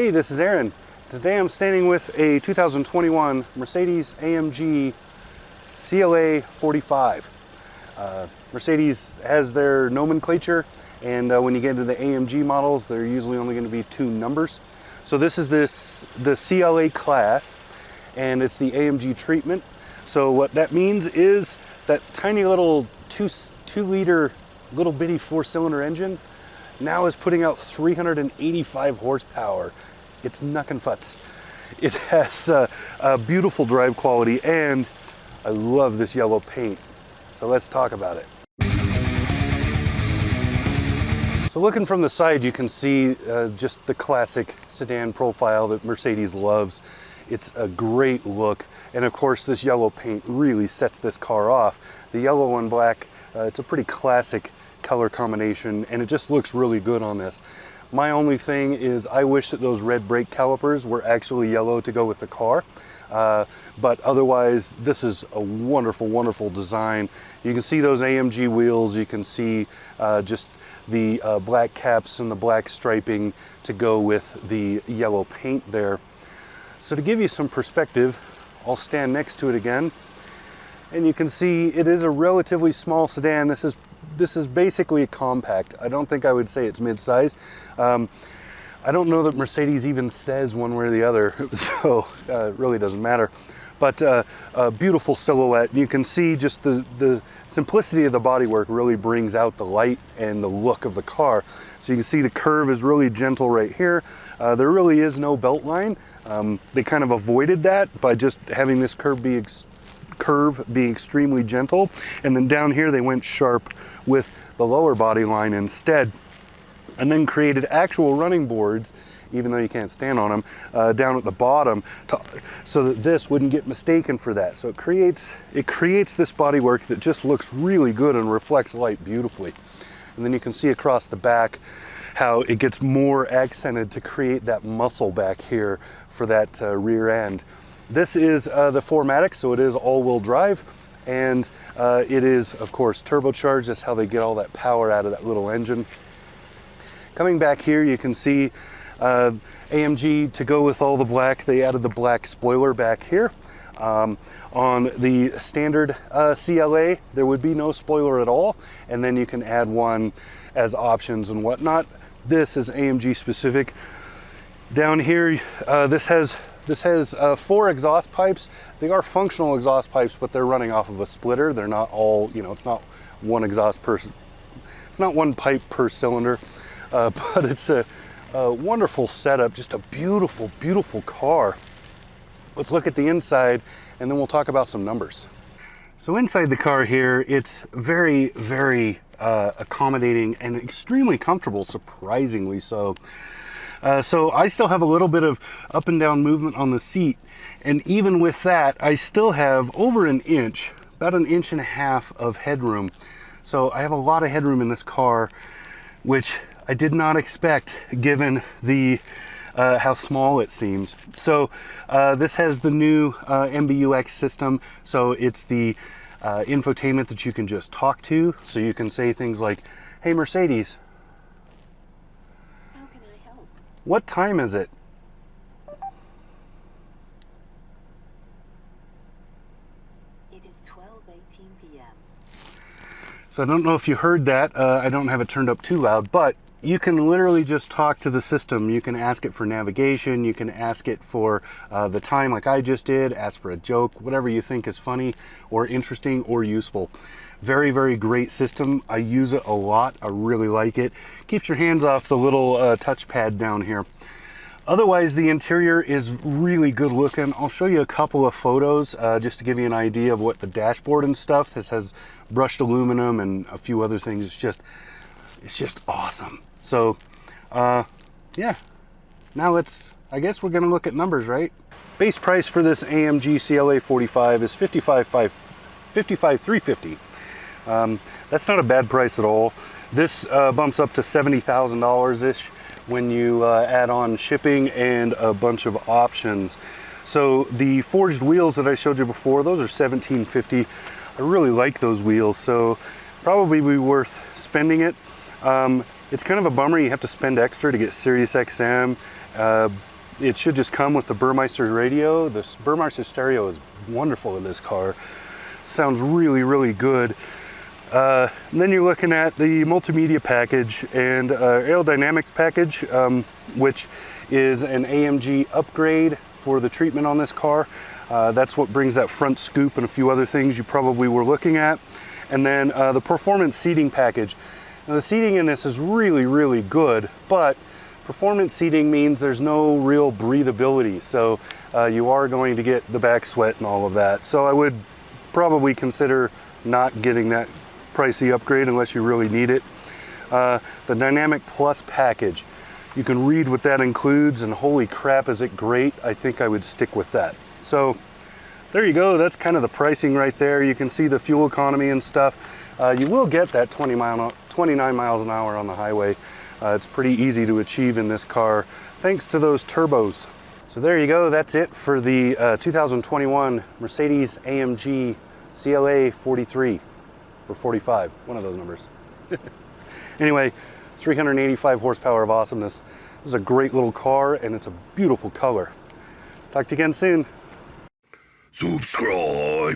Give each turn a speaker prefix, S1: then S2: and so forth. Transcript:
S1: Hey, this is Aaron. Today I'm standing with a 2021 Mercedes AMG CLA 45. Mercedes has their nomenclature, and when you get into the AMG models, they're usually only going to be two numbers. So this is the CLA class, and it's the AMG treatment. So what that means is that tiny little two liter little bitty 4-cylinder engine now is putting out 385 horsepower. It's knuckin' futz. It has a beautiful drive quality, and I love this yellow paint. So let's talk about it. So looking from the side, you can see just the classic sedan profile that Mercedes loves. It's a great look, and of course this yellow paint really sets this car off. The yellow and black, it's a pretty classic color combination, and it just looks really good on this. My only thing is I wish that those red brake calipers were actually yellow to go with the car, but otherwise this is a wonderful, wonderful design. You can see those AMG wheels, you can see just the black caps and the black striping to go with the yellow paint there. So to give you some perspective, I'll stand next to it again, and you can see it is a relatively small sedan. This is basically a compact. I don't think I would say it's mid-size. I don't know that Mercedes even says one way or the other, so it really doesn't matter. But a beautiful silhouette. You can see just the simplicity of the bodywork really brings out the light and the look of the car. So you can see the curve is really gentle right here. There really is no belt line. They kind of avoided that by just having this curve being extremely gentle, and then down here they went sharp with the lower body line instead, and then created actual running boards, even though you can't stand on them, down at the bottom so that this wouldn't get mistaken for that. So it creates this bodywork that just looks really good and reflects light beautifully. And then you can see across the back how it gets more accented to create that muscle back here for that rear end. This is the 4MATIC, so it is all-wheel drive, and it is, of course, turbocharged. That's how they get all that power out of that little engine. Coming back here, you can see AMG, to go with all the black, they added the black spoiler back here. On the standard CLA, there would be no spoiler at all, and then you can add one as options and whatnot. This is AMG specific. Down here, this has 4 exhaust pipes. They are functional exhaust pipes, but they're running off of a splitter. They're not all, it's not one exhaust per, it's not one pipe per cylinder, but it's a wonderful setup, just a beautiful, beautiful car. Let's look at the inside, and then we'll talk about some numbers. So inside the car here, it's very, very accommodating and extremely comfortable, surprisingly so. So I still have a little bit of up and down movement on the seat, and even with that, I still have over an inch, about 1.5 inches of headroom. So I have a lot of headroom in this car, which I did not expect given the how small it seems. So this has the new MBUX system, so it's the infotainment that you can just talk to, so you can say things like, "Hey Mercedes, what time is it?"
S2: It is 12:18 p.m.
S1: So I don't know if you heard that. I don't have it turned up too loud, but you can literally just talk to the system. You can ask it for navigation, you can ask it for the time like I just did, ask for a joke, whatever you think is funny or interesting or useful. Very, very great system. I use it a lot. I really like it. Keeps your hands off the little touchpad down here. Otherwise, the interior is really good looking. I'll show you a couple of photos just to give you an idea of what the dashboard and stuff. This has brushed aluminum and a few other things. It's just awesome. So, yeah. Now I guess we're gonna look at numbers, right? Base price for this AMG CLA 45 is $55,350. That's not a bad price at all. This bumps up to $70,000-ish when you add on shipping and a bunch of options. So the forged wheels that I showed you before, those are $1,750. I really like those wheels, so probably be worth spending it. It's kind of a bummer you have to spend extra to get Sirius XM It should just come with the Burmeister radio. This Burmeister stereo is wonderful in this car. Sounds really, really good. And then you're looking at the multimedia package and aerodynamics package, which is an AMG upgrade for the treatment on this car. That's what brings that front scoop and a few other things you probably were looking at. And then the performance seating package. Now, the seating in this is really, really good, but performance seating means there's no real breathability. So you are going to get the back sweat and all of that. So I would probably consider not getting that pricey upgrade unless you really need it. The Dynamic Plus package. You can read what that includes, and holy crap, is it great. I think I would stick with that. So there you go. That's kind of the pricing right there. You can see the fuel economy and stuff. You will get that 29 miles an hour on the highway. It's pretty easy to achieve in this car thanks to those turbos. So there you go. That's it for the 2021 Mercedes AMG CLA 43 or 45, one of those numbers. Anyway, 385 horsepower of awesomeness. This is a great little car, and it's a beautiful color. Talk to you again soon.
S3: Subscribe.